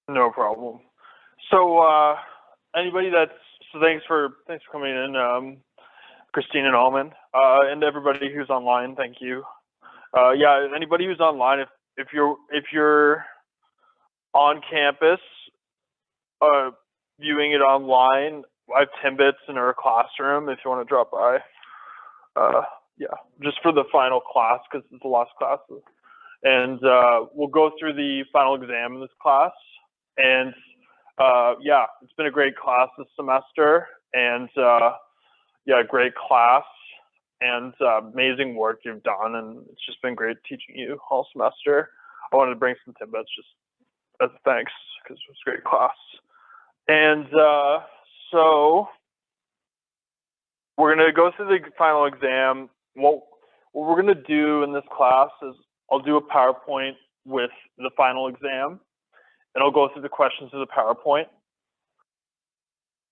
No problem. So thanks for coming in, Christine and Alman, and everybody who's online. Thank you. Yeah, anybody who's online, if you're on campus, viewing it online, I have Timbits in our classroom if you want to drop by. Yeah, just for the final class because it's the last class, and we'll go through the final exam in this class. And yeah, it's been a great class this semester, and yeah, great class, and amazing work you've done, and it's just been great teaching you all semester. I wanted to bring some Timbits just as a thanks because it was a great class. And so we're gonna go through the final exam. What we're gonna do in this class is I'll do a PowerPoint with the final exam, and I'll go through the questions of the PowerPoint.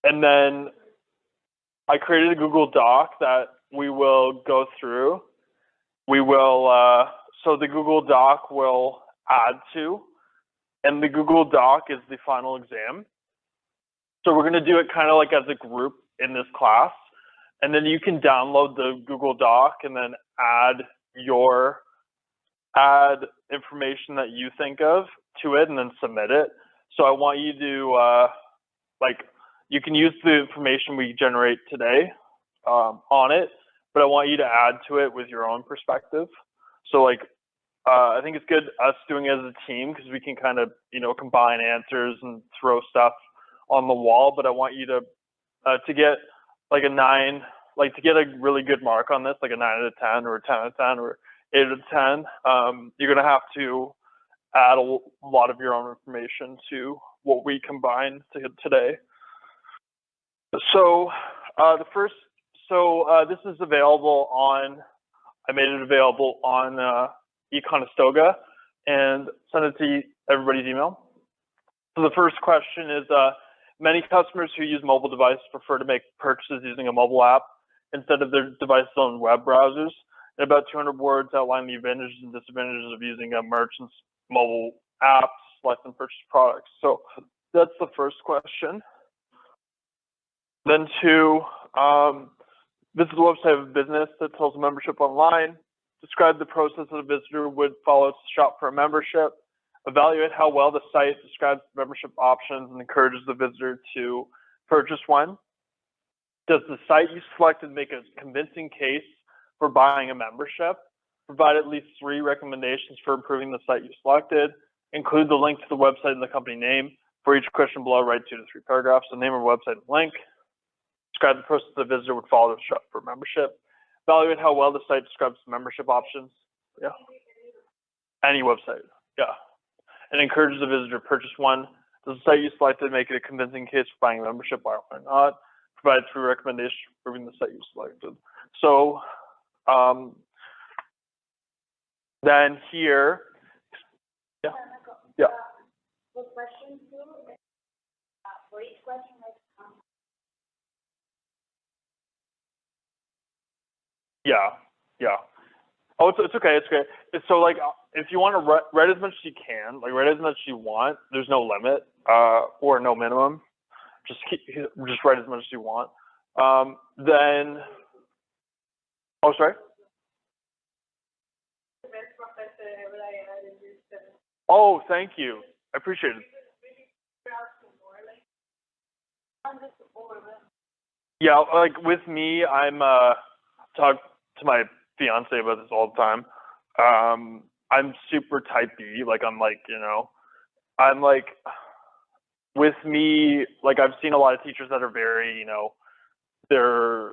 And then I created a Google Doc that we will go through. We will, so the Google Doc will add to, and the Google Doc is the final exam. So we're gonna do it kind of like as a group in this class. And then you can download the Google Doc and then add information that you think of to it and then submit it. So I want you to, you can use the information we generate today on it, but I want you to add to it with your own perspective. So I think it's good us doing it as a team because we can kind of, combine answers and throw stuff on the wall, but I want you to get like a 9, to get a really good mark on this, like a 9 out of 10 or a 10 out of 10 or 8 out of 10, you're gonna have to add a lot of your own information to what we combined today. So this is available on, I made it available on eCommerce and send it to everybody's email. So the first question is, many customers who use mobile devices prefer to make purchases using a mobile app instead of their device's own web browsers. In about 200 words, outline the advantages and disadvantages of using a merchant's mobile apps to select and purchase products. So that's the first question. Then 2, visit the website of a business that sells a membership online. Describe the process that a visitor would follow to shop for a membership. Evaluate how well the site describes membership options and encourages the visitor to purchase one. Does the site you selected make a convincing case for buying a membership? Provide at least 3 recommendations for improving the site you selected. Include the link to the website and the company name. For each question below, write 2 to 3 paragraphs, the name of the website and link. Describe the process the visitor would follow to shop for a membership. Evaluate how well the site describes membership options. Yeah. Any website. Yeah. And encourages the visitor to purchase one. Does the site you selected make it a convincing case for buying a membership? Why or not? Provide 3 recommendations for improving the site you selected. So then here, yeah. For question 2, for each question, yeah. Oh, it's okay. It's okay. So if you want to write as much as you can, write as much as you want. There's no limit or no minimum. Just write as much as you want. Then, oh, sorry. Oh, thank you. I appreciate it. Yeah, with me, I'm talk to my fiance about this all the time. I'm super type B. With me, I've seen a lot of teachers that are very, they're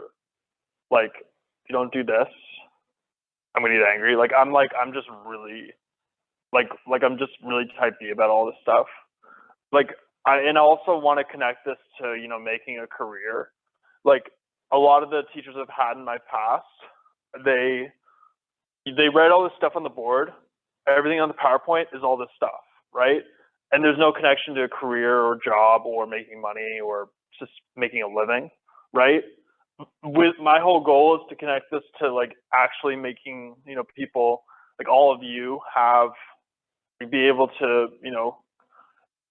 if you don't do this, I'm gonna get angry. I'm just really, I'm just really type B about all this stuff. I also want to connect this to, making a career. A lot of the teachers I've had in my past, they write all this stuff on the board. Everything on the PowerPoint is all this stuff, right? And there's no connection to a career or job or making money or just making a living, right? With my whole goal is to connect this to actually making, people all of you be able to,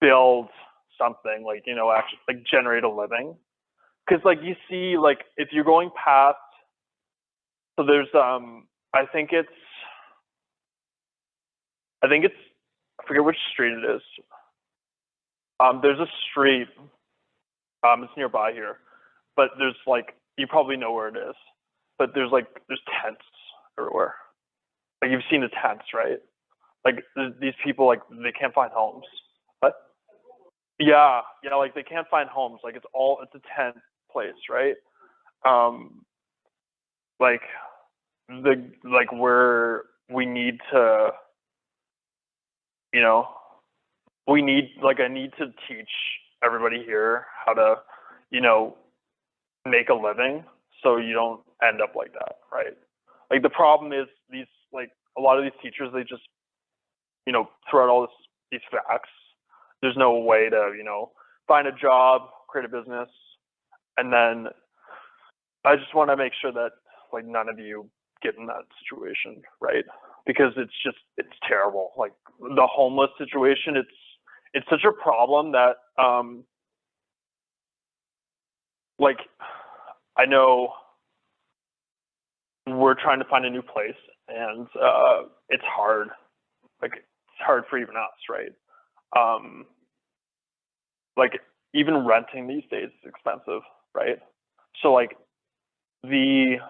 build something, like, you know, actually like generate a living. Because like you see, like if you're going past, so there's I think it's I forget which street it is. There's a street, it's nearby here, but there's like, you probably know where it is, but there's tents everywhere. Like you've seen the tents, right? Like these people, like they can't find homes. But yeah, like they can't find homes. Like it's a tent place, right? Like where we need to, you know, I need to teach everybody here how to, you know, make a living so you don't end up like that, right? Like the problem is these, like a lot of these teachers, they just, you know, throw out all these facts. There's no way to, you know, find a job, create a business. And then I just want to make sure that like none of you get in that situation, right? Because it's terrible. Like the homeless situation, it's such a problem that like I know we're trying to find a new place, and it's hard. Like it's hard for even us, right? Like even renting these days is expensive, right? So like the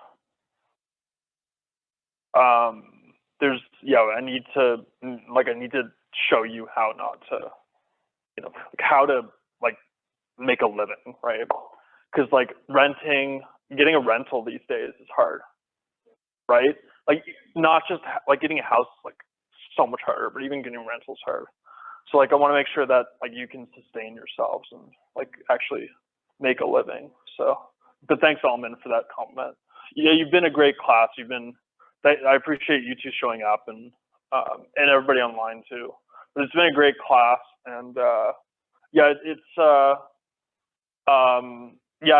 I need to show you how not to, you know, like how to like make a living, right? Because like getting a rental these days is hard, right? Like not just like getting a house is like so much harder, but even getting a rental is hard. So like I want to make sure that like you can sustain yourselves and like actually make a living. So, but thanks, Alman, for that compliment. Yeah, you've been a great class. I appreciate you two showing up and everybody online too. But it's been a great class, and yeah,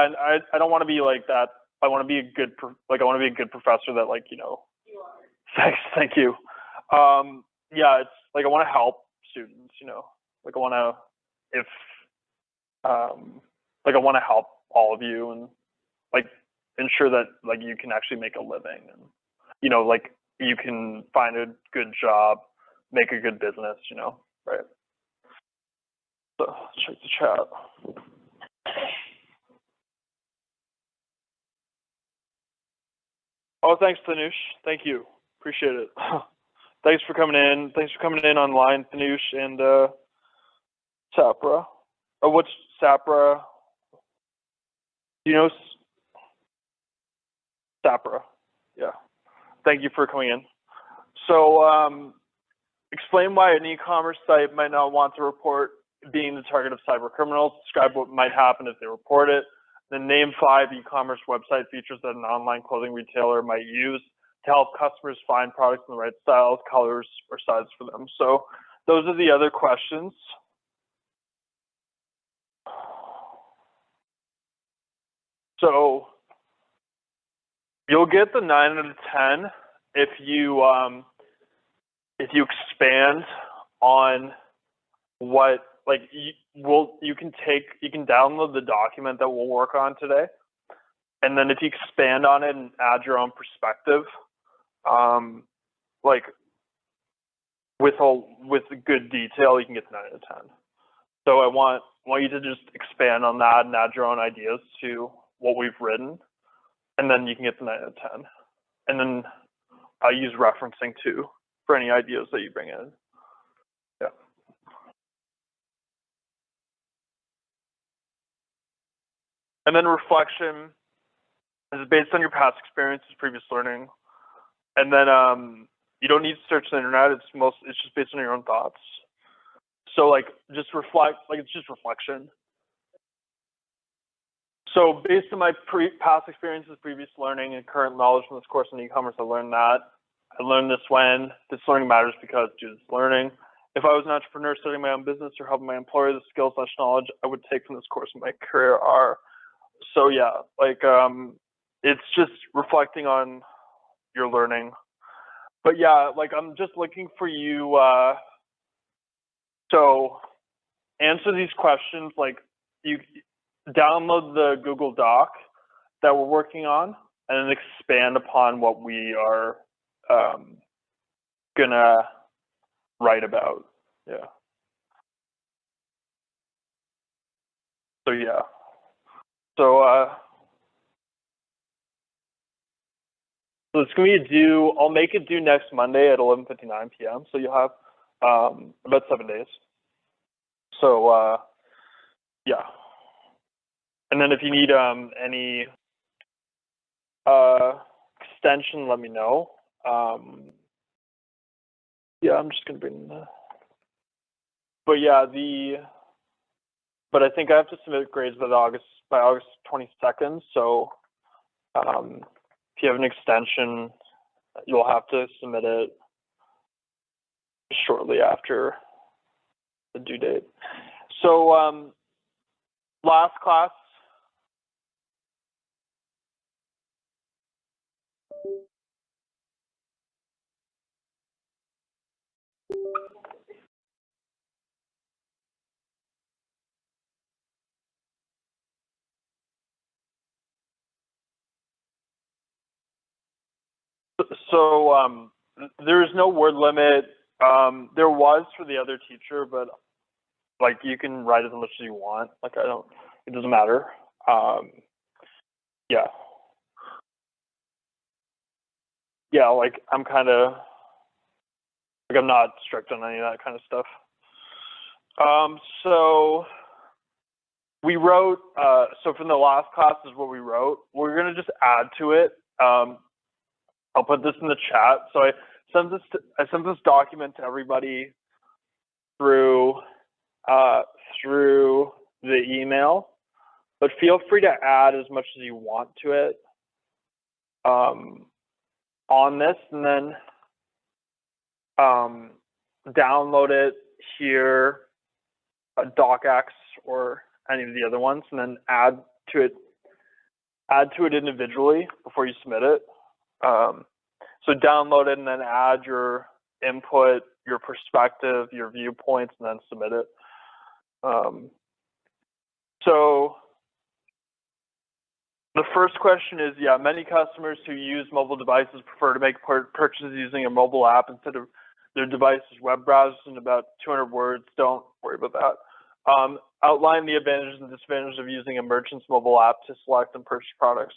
and I don't want to be like that. I want to be a good professor that, like, you know. You are. Thank you. Yeah, it's like I want to help students, you know. Like I want to help all of you and like ensure that like you can actually make a living, and you know, like you can find a good job, make a good business, you know, right? So let's check the chat. Oh, thanks, Tanush. Thank you. Appreciate it. Thanks for coming in. Thanks for coming in online, Tanush and Sapra. Oh, what's Sapra? Do you know Sapra? Yeah. Thank you for coming in. So, explain why an e-commerce site might not want to report being the target of cyber criminals. Describe what might happen if they report it. Then name 5 e-commerce website features that an online clothing retailer might use to help customers find products in the right styles, colors, or sizes for them. So those are the other questions. So you'll get the 9 out of 10 if you expand on what, like, you can download the document that we'll work on today, and then if you expand on it and add your own perspective, like with good detail, you can get 9 out of 10. So I want you to just expand on that and add your own ideas to what we've written, and then you can get the 9 out of 10. And then I'll use referencing too for any ideas that you bring in. Yeah. And then reflection is based on your past experiences, previous learning. And then you don't need to search the internet. It's just based on your own thoughts. So like just reflect, like it's just reflection. So based on my past experiences, previous learning, and current knowledge from this course in e-commerce, I learned that. I learned this when this learning matters because due to this learning. If I was an entrepreneur starting my own business or helping my employer, the skills/knowledge I would take from this course in my career are. So yeah, like it's just reflecting on your learning. But yeah, like I'm just looking for you. So answer these questions, like you download the Google Doc that we're working on and then expand upon what we are gonna write about. Yeah. So yeah. So so it's gonna be due. I'll make it due next Monday at 11:59 p.m. So you'll have about 7 days. So yeah. And then if you need any extension, let me know. Yeah, I'm just gonna bring the. But yeah, but I think I have to submit grades by August 22nd. So if you have an extension, you'll have to submit it shortly after the due date. So last class. So there is no word limit. There was for the other teacher, but like you can write as much as you want. Like it doesn't matter. Yeah. Yeah, like I'm not strict on any of that kind of stuff. So we wrote, so from the last class is what we wrote. We're gonna just add to it. I'll put this in the chat. So I sent this document to everybody through the email, but feel free to add as much as you want to it on this, and then download it here, DocX or any of the other ones, and then add to it individually before you submit it. So download it and then add your input, your perspective, your viewpoints, and then submit it. So the first question is, yeah, many customers who use mobile devices prefer to make purchases using a mobile app instead of their device's web browsers in about 200 words. Don't worry about that. Outline the advantages and disadvantages of using a merchant's mobile app to select and purchase products.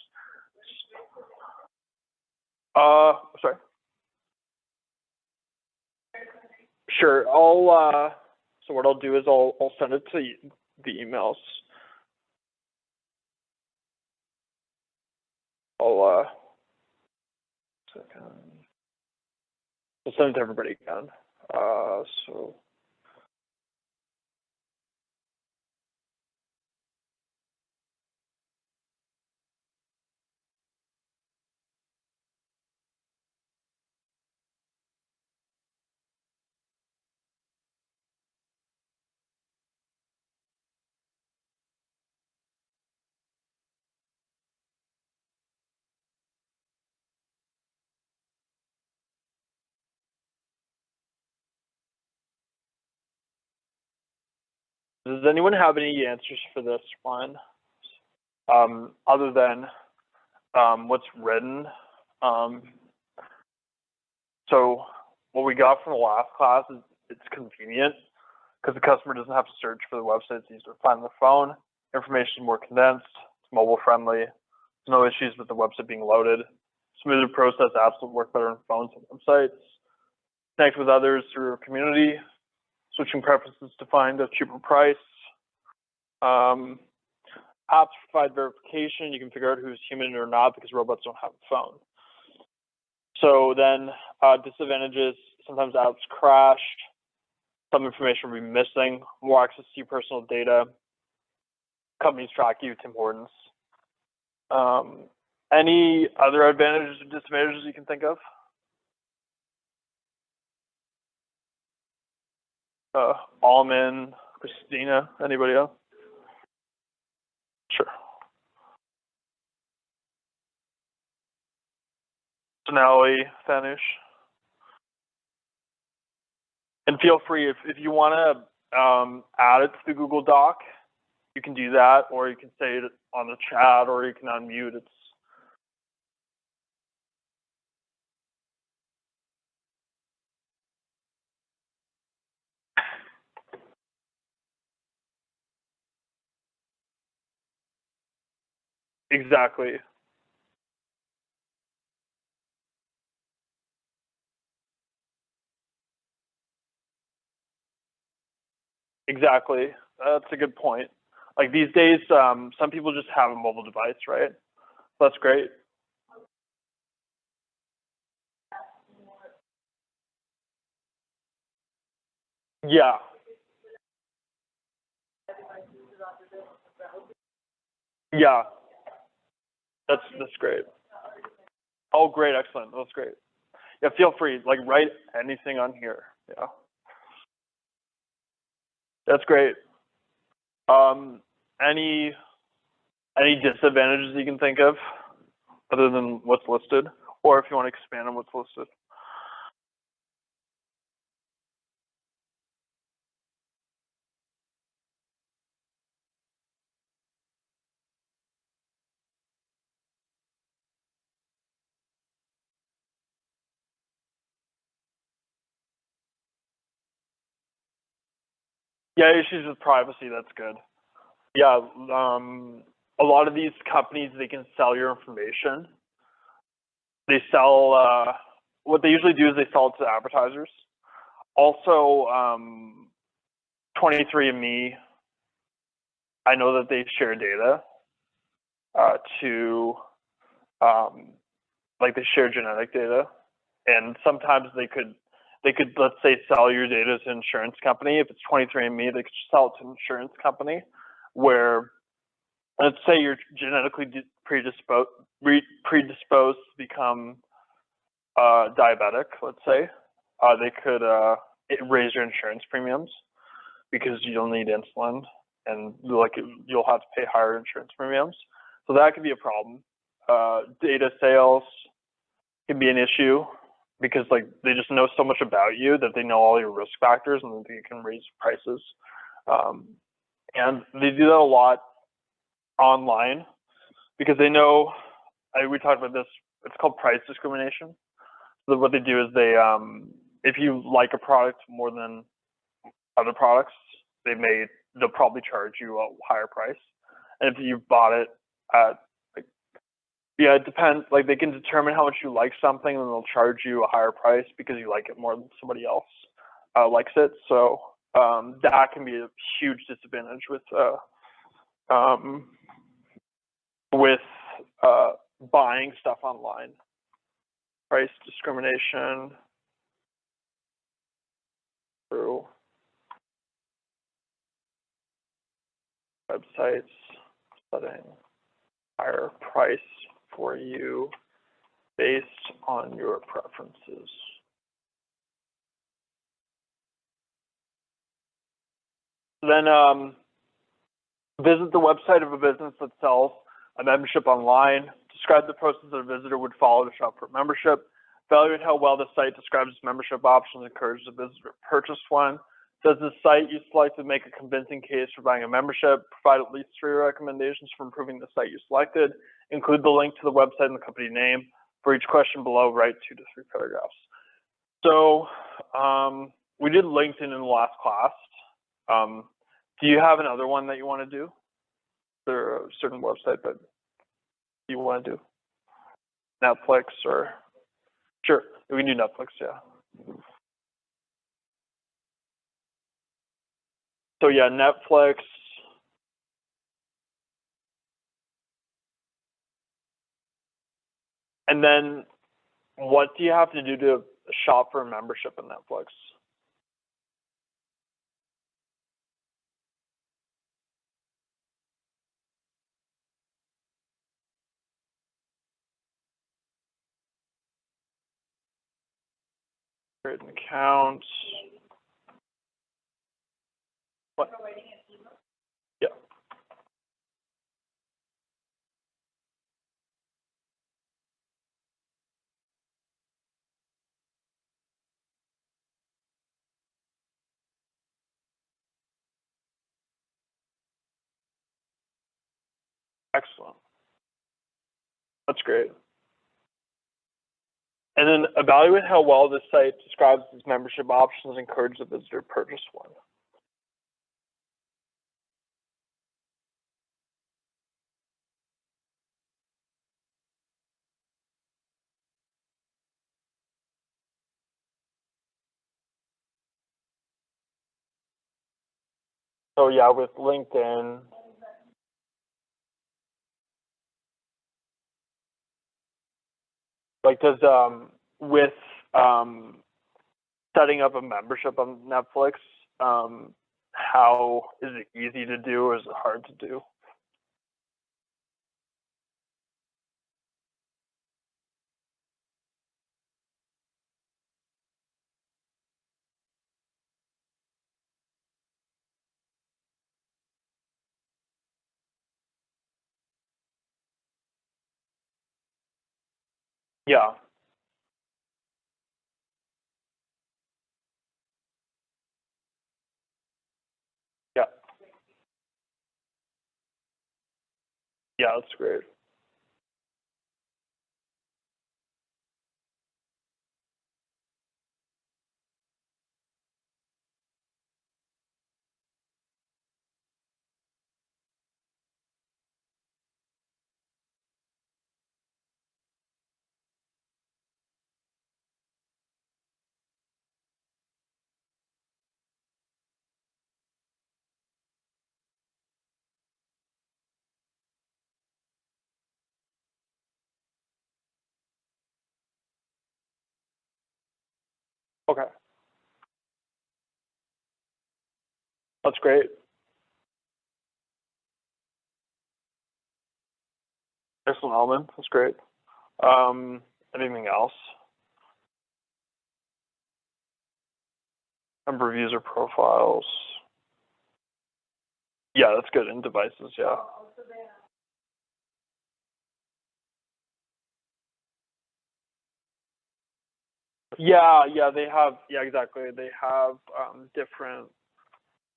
Sorry. Sure. So what I'll do is I'll send it to the emails. I'll send it to everybody again. So. Does anyone have any answers for this one, other than what's written? So what we got from the last class is it's convenient because the customer doesn't have to search for the website. It's easier to find on the phone. Information is more condensed. It's mobile friendly. There's no issues with the website being loaded. Smoother process. Apps will work better on phones and websites. Connect with others through your community. Switching preferences to find a cheaper price. Apps provide verification. You can figure out who's human or not because robots don't have a phone. So then disadvantages, sometimes apps crash. Some information will be missing. More access to your personal data. Companies track you, Tim Hortons. Any other advantages or disadvantages you can think of? Alman, Christina, anybody else? Sure. Sonali, Fanush. And feel free, if you want to add it to the Google Doc, you can do that, or you can say it on the chat, or you can unmute. It's exactly. Exactly. That's a good point. Like these days, some people just have a mobile device, right? That's great. Yeah. Yeah. That's great. Oh, great. Excellent. That's great. Yeah. Feel free. Like write anything on here. Yeah. That's great. Any disadvantages you can think of other than what's listed, or if you want to expand on what's listed? Yeah, issues with privacy. That's good. Yeah. A lot of these companies, they can sell your information. They sell, what they usually do is they sell it to advertisers. Also, 23andMe, I know that they share data to, like they share genetic data, and sometimes they could, let's say, sell your data to an insurance company. If it's 23andMe, they could sell it to an insurance company where, let's say you're genetically predisposed to become diabetic, let's say, they could raise your insurance premiums because you'll need insulin, and like you'll have to pay higher insurance premiums. So that could be a problem. Data sales can be an issue because like they just know so much about you that they know all your risk factors and they can raise prices. And they do that a lot online because they know, we talked about this, it's called price discrimination. So what they do is they, if you like a product more than other products, they'll probably charge you a higher price. And if you bought it at, like, yeah, it depends. Like they can determine how much you like something, and they'll charge you a higher price because you like it more than somebody else likes it. So that can be a huge disadvantage with buying stuff online. Price discrimination through websites setting higher price for you based on your preferences. Then visit the website of a business that sells a membership online. Describe the process that a visitor would follow to shop for a membership. Evaluate how well the site describes membership options and encourages the visitor to purchase one. Does the site you selected make a convincing case for buying a membership? Provide at least 3 recommendations for improving the site you selected. Include the link to the website and the company name. For each question below, write 2 to 3 paragraphs. So we did LinkedIn in the last class. Do you have another one that you want to do? There a certain website that you want to do? Netflix or? Sure, we can do Netflix, yeah. So yeah, Netflix. And then what do you have to do to shop for a membership in Netflix? Create an account. What? Yeah. Excellent. That's great. And then evaluate how well this site describes its membership options and encourage the visitor to purchase one. So yeah, with LinkedIn, like does with setting up a membership on Netflix, how is it easy to do or is it hard to do? Yeah. Yeah. Yeah, that's great. Okay. That's great. Excellent, Elman. That's great. Anything else? Number of user profiles. Yeah, that's good. In devices, yeah. Yeah, they have, yeah, exactly. They have different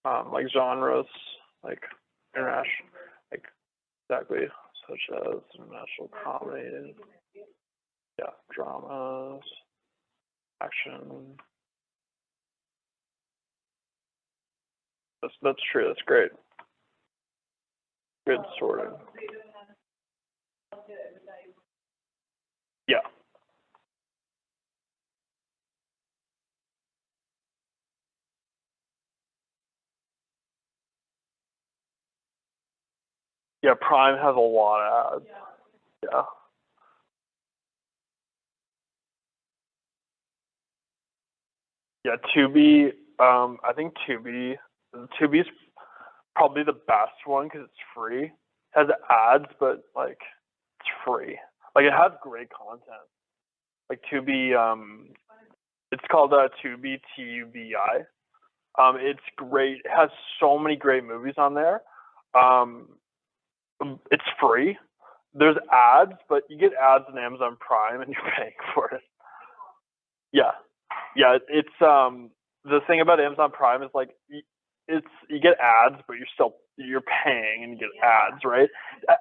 like genres, like international, like exactly, such as international comedy, yeah, dramas, action. That's true. That's great. Good sorting. Yeah. Yeah, Prime has a lot of ads. Yeah. Yeah, Tubi, I think Tubi's probably the best one because it's free. It has ads, but like it's free. Like it has great content. Like Tubi, it's called Tubi, Tubi. It's great. It has so many great movies on there. It's free. There's ads, but you get ads on Amazon Prime and you're paying for it. Yeah. Yeah, it's the thing about Amazon Prime is like it's you get ads, but you're paying and you get ads, right?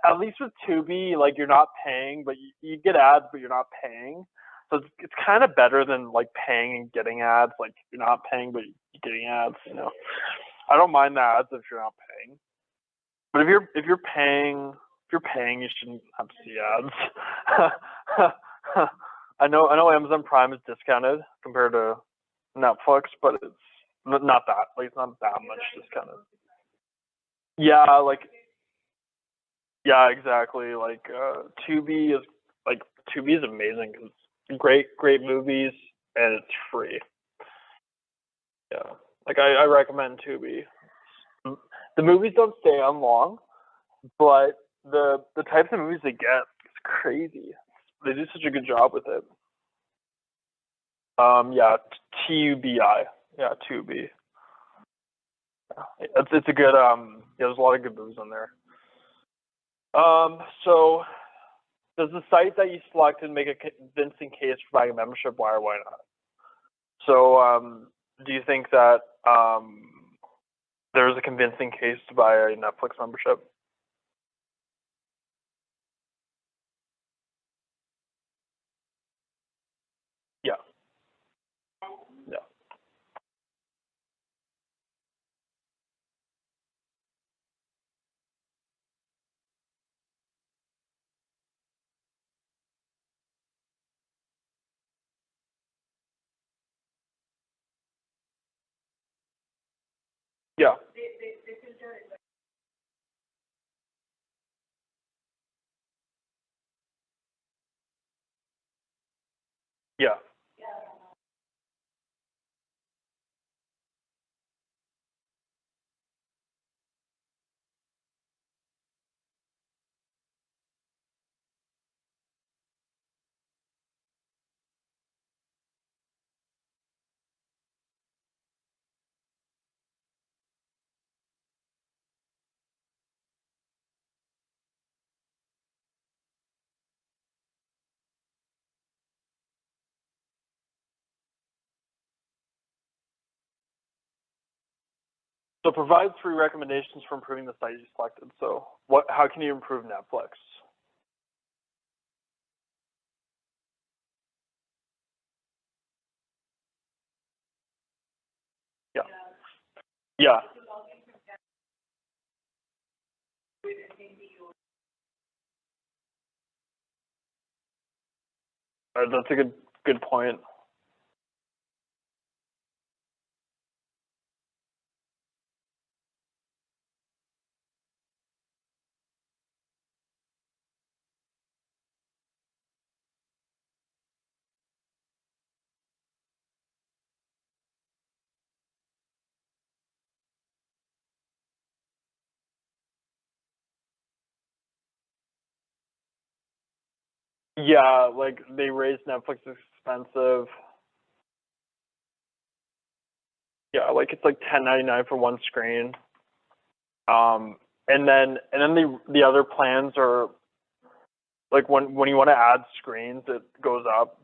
At least with Tubi, like you're not paying, but you get ads, but you're not paying. So it's kind of better than like paying and getting ads. Like you're not paying, but you're getting ads. You know, I don't mind the ads if you're not paying. But if you're paying, you shouldn't have to see ads. I know Amazon Prime is discounted compared to Netflix, but it's not that like it's not that much discounted. Yeah, like yeah, exactly. Like Tubi is amazing because it's great movies and it's free. Yeah, like I recommend Tubi. The movies don't stay on long, but the types of movies they get, it's crazy. They do such a good job with it. Yeah, Tubi. Yeah, Tubi. It's a good yeah, there's a lot of good movies on there. So does the site that you selected make a convincing case for buying a membership? Why or why not? So do you think that there's a convincing case to buy a Netflix membership? Yeah. So provide 3 recommendations for improving the site you selected. So how can you improve Netflix? Yeah. Yeah. That's a good point. Yeah, like they raised Netflix expensive. Yeah, like it's like $10.99 for one screen. And then the other plans are like when you want to add screens, it goes up.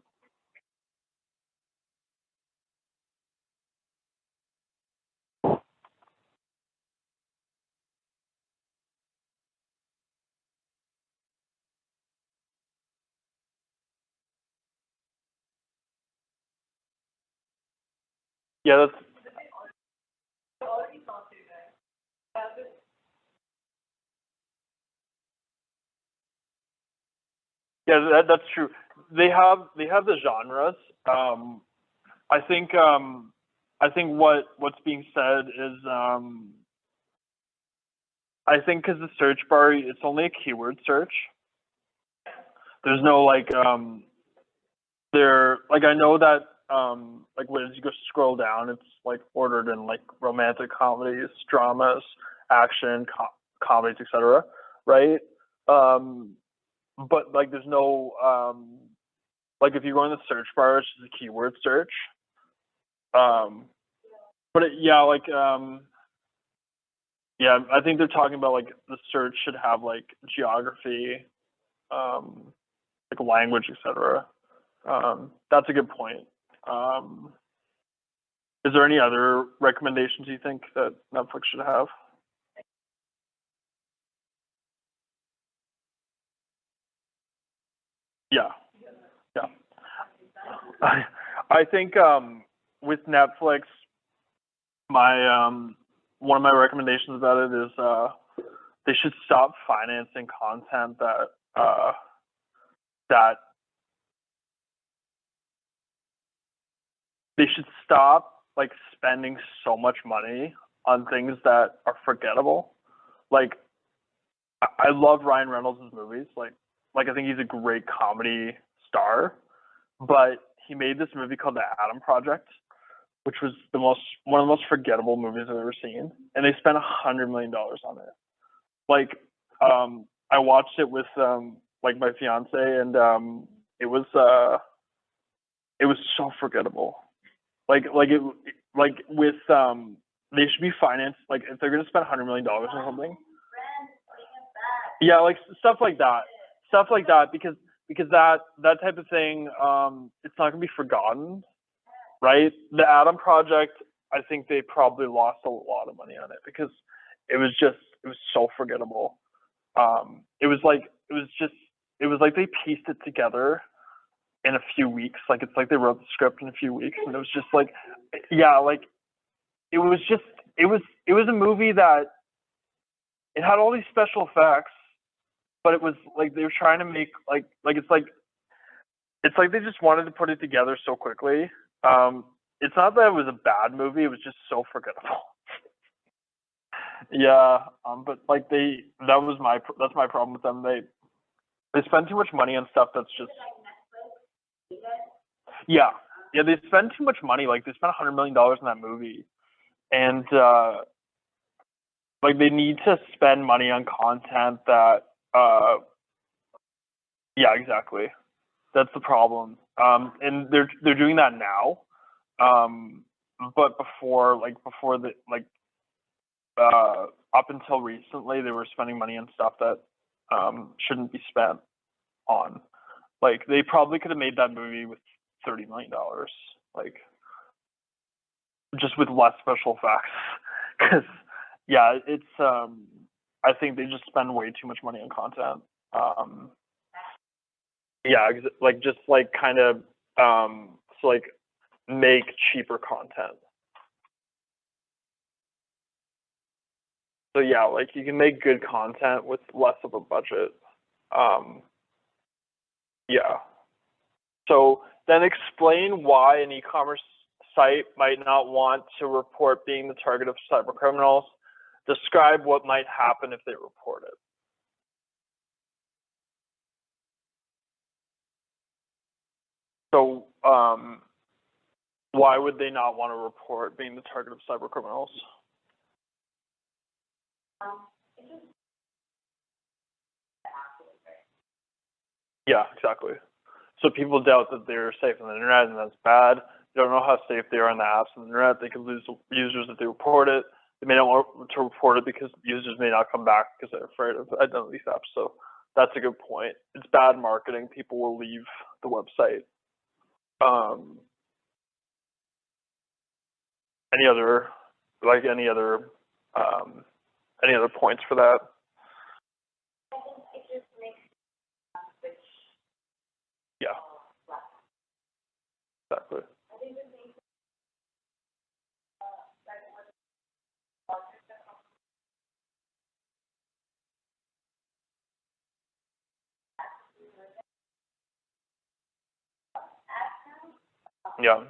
Yeah, that's true. They have the genres. I think what's being said is I think because the search bar, it's only a keyword search. There's no like I know that like when you go scroll down, it's like ordered in like romantic comedies, dramas, action, comedies, etc. Right? But like there's no like if you go in the search bar, it's just a keyword search. But yeah, yeah, I think they're talking about like the search should have like geography, like language, etc. That's a good point. Is there any other recommendations you think that Netflix should have? Yeah, yeah. I think with Netflix, my one of my recommendations about it is they should stop financing content that they should stop like spending so much money on things that are forgettable. Like I love Ryan Reynolds' movies. Like I think he's a great comedy star, but he made this movie called The Adam Project, which was one of the most forgettable movies I've ever seen, and they spent $100 million on it. Like I watched it with like my fiance, and it was so forgettable. Like it like with they should be financed, like if they're gonna spend $100 million or something. Yeah, like stuff like that, because that type of thing, it's not gonna be forgotten, right? The Adam Project, I think they probably lost a lot of money on it because it was so forgettable. It was like they pieced it together in a few weeks. Like it's like they wrote the script in a few weeks, and it was just like, yeah, like it was a movie that it had all these special effects, but it was like they were trying to make it's like they just wanted to put it together so quickly. It's not that it was a bad movie; it was just so forgettable. Yeah, but like that's my problem with them. They spend too much money on stuff that's just yeah, yeah. They spend too much money. Like they spent $100 million on that movie, and like they need to spend money on content that yeah, exactly. That's the problem. And they're doing that now. But before the up until recently, they were spending money on stuff that shouldn't be spent on. Like they probably could have made that movie with $30 million, like just with less special effects. Because yeah, it's I think they just spend way too much money on content. Yeah, like just like kind of so like make cheaper content. So yeah, like you can make good content with less of a budget. Yeah. So then explain why an e-commerce site might not want to report being the target of cyber criminals. Describe what might happen if they report it. So why would they not want to report being the target of cyber criminals? Yeah, exactly. So people doubt that they're safe on the internet, and that's bad. They don't know how safe they are on the apps on the internet. They could lose users if they report it. They may not want to report it because users may not come back because they're afraid of identity theft. So that's a good point. It's bad marketing. People will leave the website. Any other points for that? Yeah. Exactly. Yeah.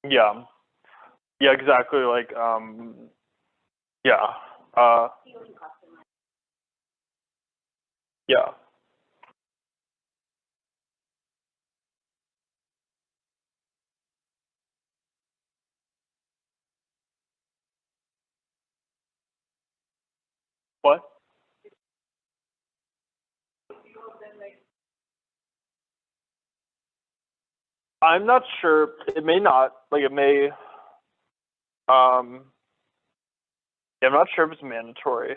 Yeah. Yeah, exactly. Like, yeah. Yeah. What? I'm not sure. It may not. Like, it may. Yeah, I'm not sure if it's mandatory.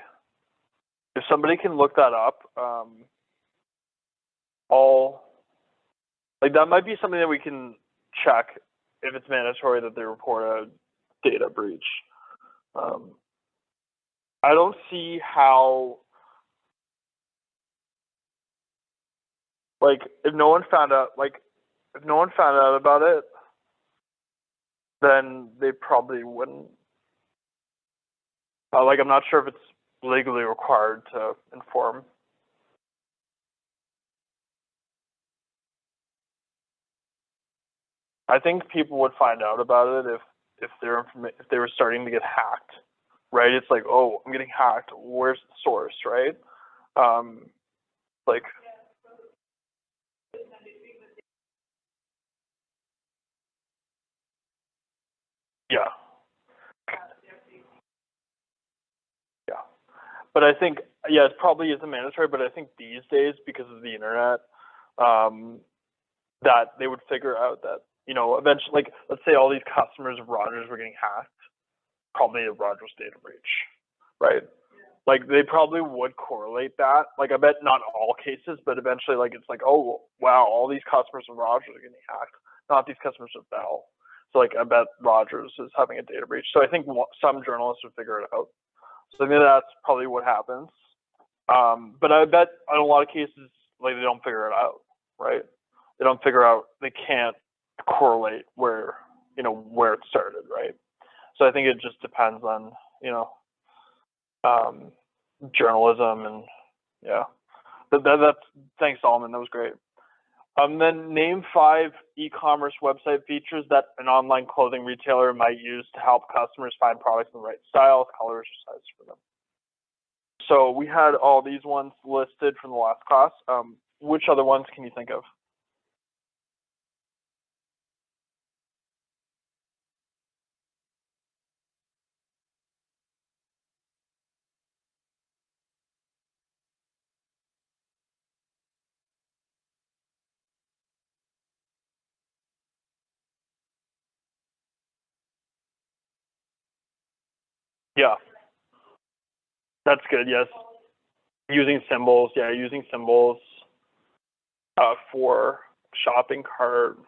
If somebody can look that up, all like that might be something that we can check if it's mandatory that they report a data breach. I don't see how, like, if no one found out about it, then they probably wouldn't. Like, I'm not sure if it's legally required to inform. I think people would find out about it if they were starting to get hacked, right? It's like, oh, I'm getting hacked. Where's the source, right? Like, yeah, yeah. But I think, yeah, it probably isn't mandatory. But I think these days, because of the internet, that they would figure out that, eventually, like, let's say all these customers of Rogers were getting hacked, probably a Rogers data breach, right? Like they probably would correlate that. Like I bet not all cases, but eventually, like it's like, oh wow, all these customers of Rogers are getting hacked, not these customers of Bell. So like I bet Rogers is having a data breach. So I think some journalists would figure it out. So I think that's probably what happens. But I bet in a lot of cases, like they don't figure it out, right? They don't figure out. They can't correlate where it started, right? So I think it just depends on journalism, and yeah. That's thanks, Solomon. That was great. Then name 5 e-commerce website features that an online clothing retailer might use to help customers find products in the right styles, colors, or sizes for them. So we had all these ones listed from the last class. Which other ones can you think of? Yeah, that's good. Yes, using symbols. Yeah, using symbols for shopping cart,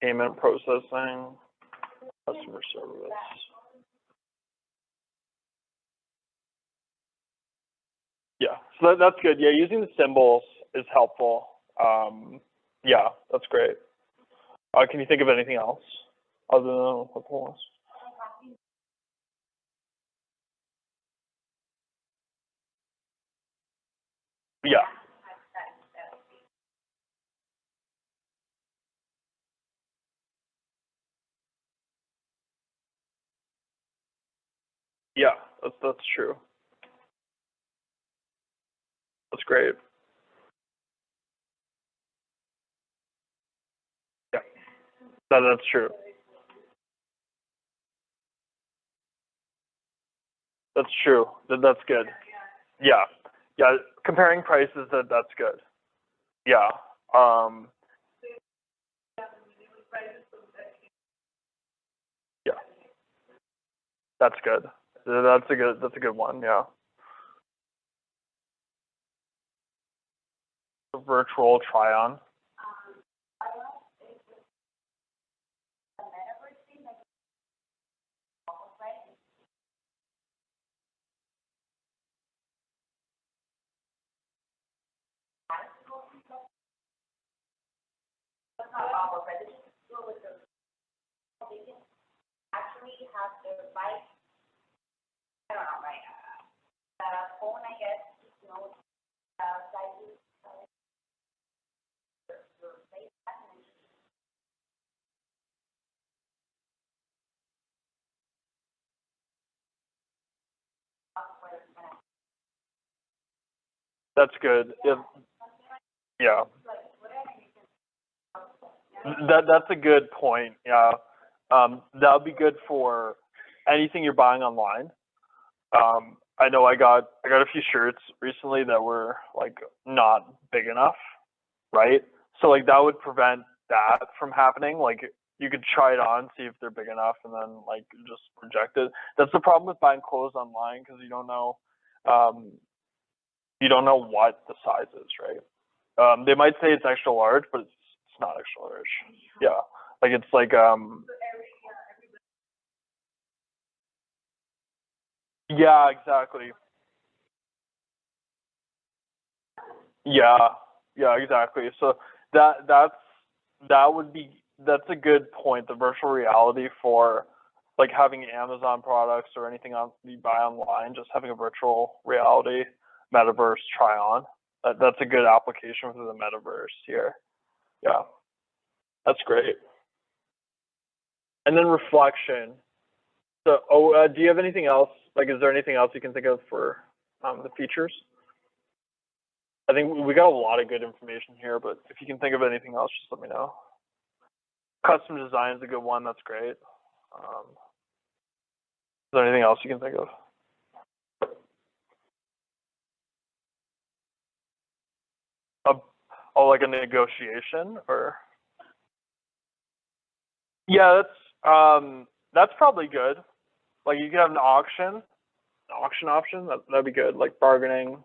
payment processing, customer service. Yeah, so that's good. Yeah, using the symbols is helpful. Yeah, that's great. Can you think of anything else other than what was? Yeah, yeah, that's true. That's great. Yeah, that's true. That's true. That's good. Yeah, yeah. Comparing prices, that's good. Yeah. Yeah, that's good. That's a good one. Yeah. A virtual try on. Actually have the right, I don't know, right, phone, I guess, you know, sizes, That's good. Yeah. Yeah. That's a good point. Yeah. That would be good for anything you're buying online. I know I got a few shirts recently that were like not big enough, right? So like that would prevent that from happening. Like you could try it on, see if they're big enough, and then like just reject it. That's the problem with buying clothes online because um, you don't know what the size is, right? They might say it's extra large, but it's not extra large. Yeah, like it's like yeah, exactly. Yeah, yeah, exactly. So that's a good point. The virtual reality for like having Amazon products or anything on you buy online, just having a virtual reality metaverse try on. That's a good application for the metaverse here. Yeah, that's great. And then reflection. So, do you have anything else? Like, is there anything else you can think of for the features? I think we got a lot of good information here, but if you can think of anything else, just let me know. Custom design is a good one. That's great. Is there anything else you can think of? A, oh, like a negotiation, or yeah, that's probably good. Like you could have an auction option. That'd be good. Like bargaining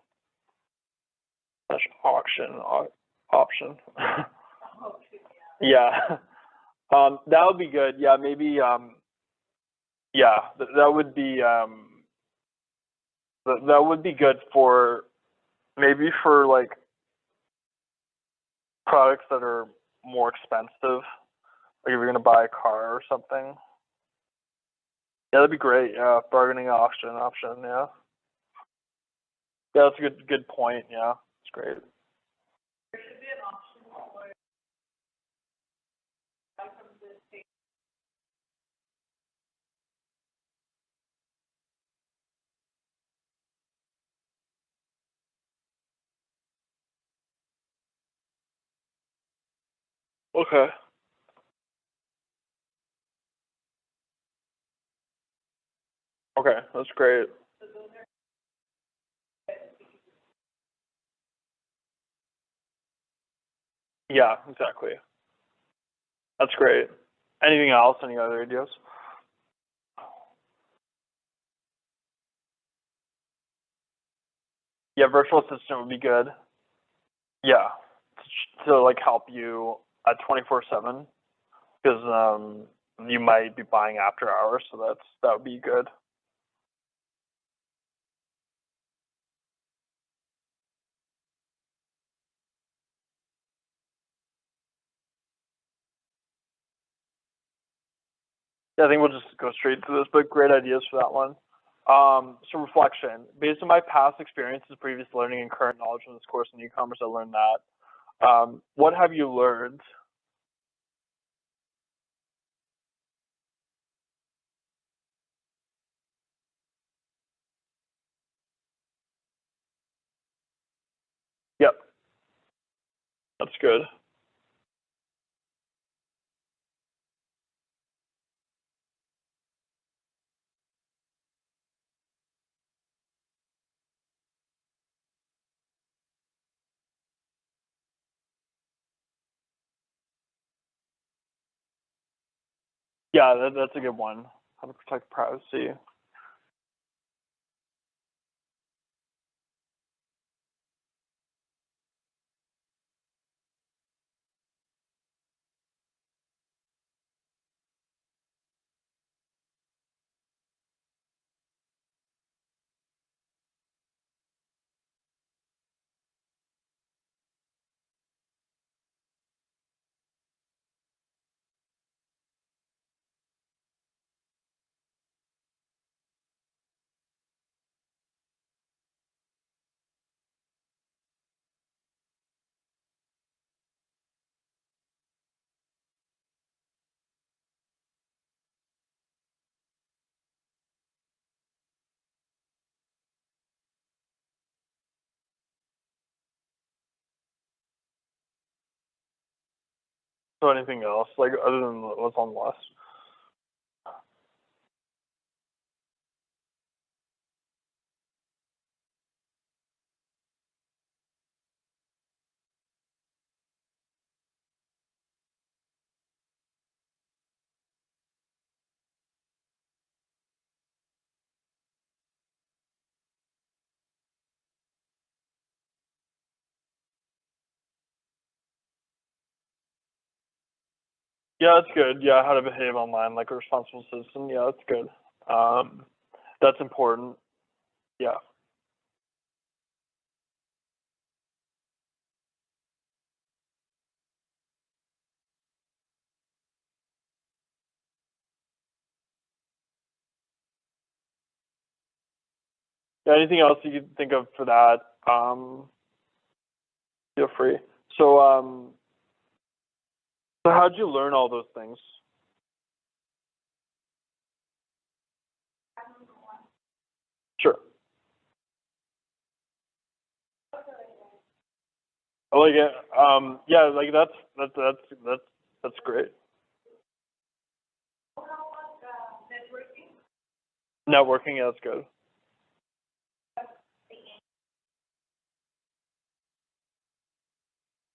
slash auction option. Yeah, that would be good. Yeah, maybe. Yeah, that would be that would be good for maybe for like products that are more expensive. Like if you're gonna buy a car or something. Yeah, that'd be great. Yeah, bargaining auction option. Yeah. Yeah, that's a good point. Yeah, it's great. There should be an option for from this page. Okay. Okay, that's great. Yeah, exactly. That's great. Anything else? Any other ideas? Yeah, virtual assistant would be good. Yeah, to like help you at 24/7 because you might be buying after hours, so that would be good. Yeah, I think we'll just go straight to this, but great ideas for that one. So reflection. Based on my past experiences, previous learning, and current knowledge from this course in e-commerce, I learned that. What have you learned? Yep, that's good. Yeah, that's a good one. How to protect privacy. So anything else, like other than what's on the list? Yeah, that's good. Yeah, how to behave online like a responsible citizen. Yeah, that's good. That's important. Yeah. Yeah, anything else you could think of for that? Feel free. So, so how'd you learn all those things? Sure. I like it. Yeah, like that's great. Networking, yeah, that's good.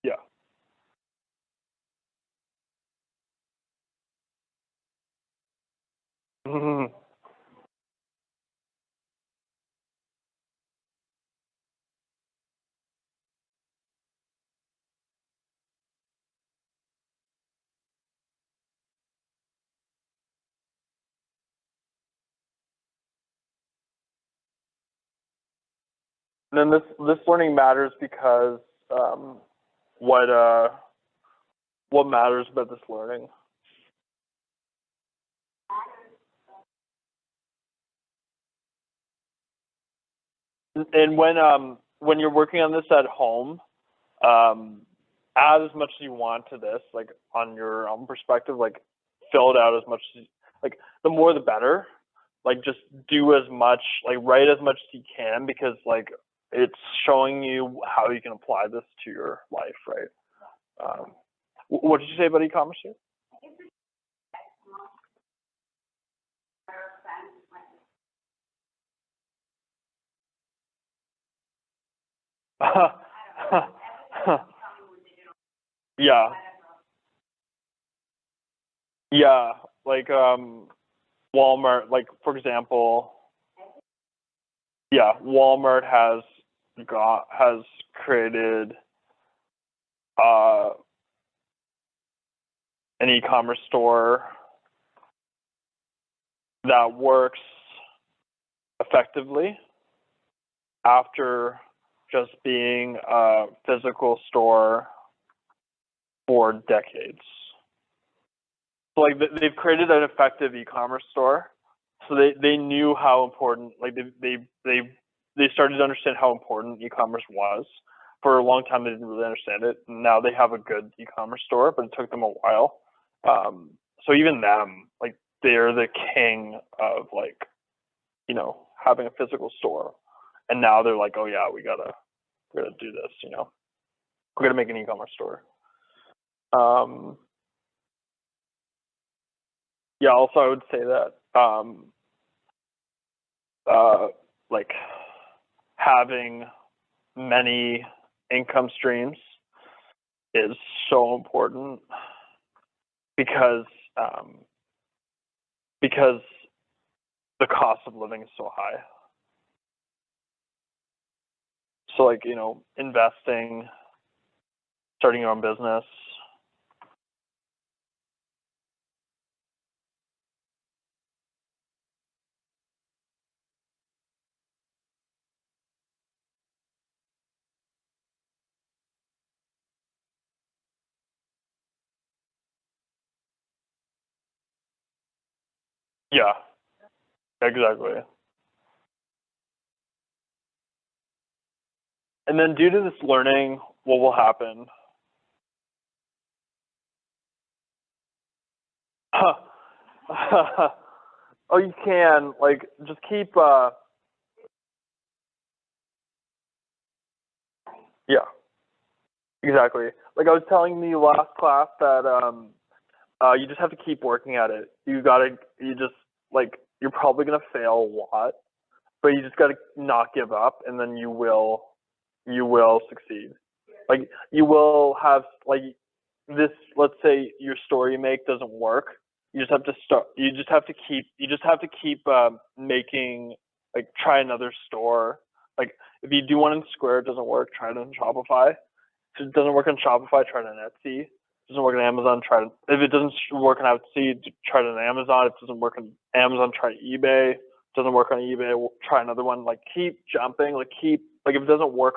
Yeah. Mhm. And then this learning matters because what what matters about this learning? And when you're working on this at home, add as much as you want to this, like on your own perspective, like fill it out as much as, like the more the better. Like just do as much, like write as much as you can, because like it's showing you how you can apply this to your life, right? What did you say about e-commerce here? Yeah. Yeah, like Walmart, like for example, yeah, Walmart has created an e-commerce store that works effectively after just being a physical store for decades. So like they've created an effective e-commerce store. So they knew how important, like they started to understand how important e-commerce was. For a long time, they didn't really understand it. Now they have a good e-commerce store, but it took them a while. So even them, like they're the king of like, you know, having a physical store. And now they're like, oh yeah, we're gonna do this, you know, we're gonna make an e-commerce store. Yeah, also I would say that like having many income streams is so important because the cost of living is so high. So like, you know, investing, starting your own business. Yeah, exactly. And then due to this learning, what will happen? Oh, you can, like, just keep, yeah, exactly. Like I was telling the last class that, you just have to keep working at it. You just, like, you're probably gonna fail a lot, but you just gotta not give up, and then you will succeed. Like, you will have, like, this, let's say your store you make doesn't work. You just have to keep making, like, try another store. Like, if you do one in Square, it doesn't work, try it on Shopify. If it doesn't work on Shopify, try it on Etsy. If it doesn't work on Amazon, try it. If it doesn't work on Etsy, try it on Amazon. If it doesn't work on Amazon, try eBay. If it doesn't work on eBay, try another one. Like, keep jumping. Like, if it doesn't work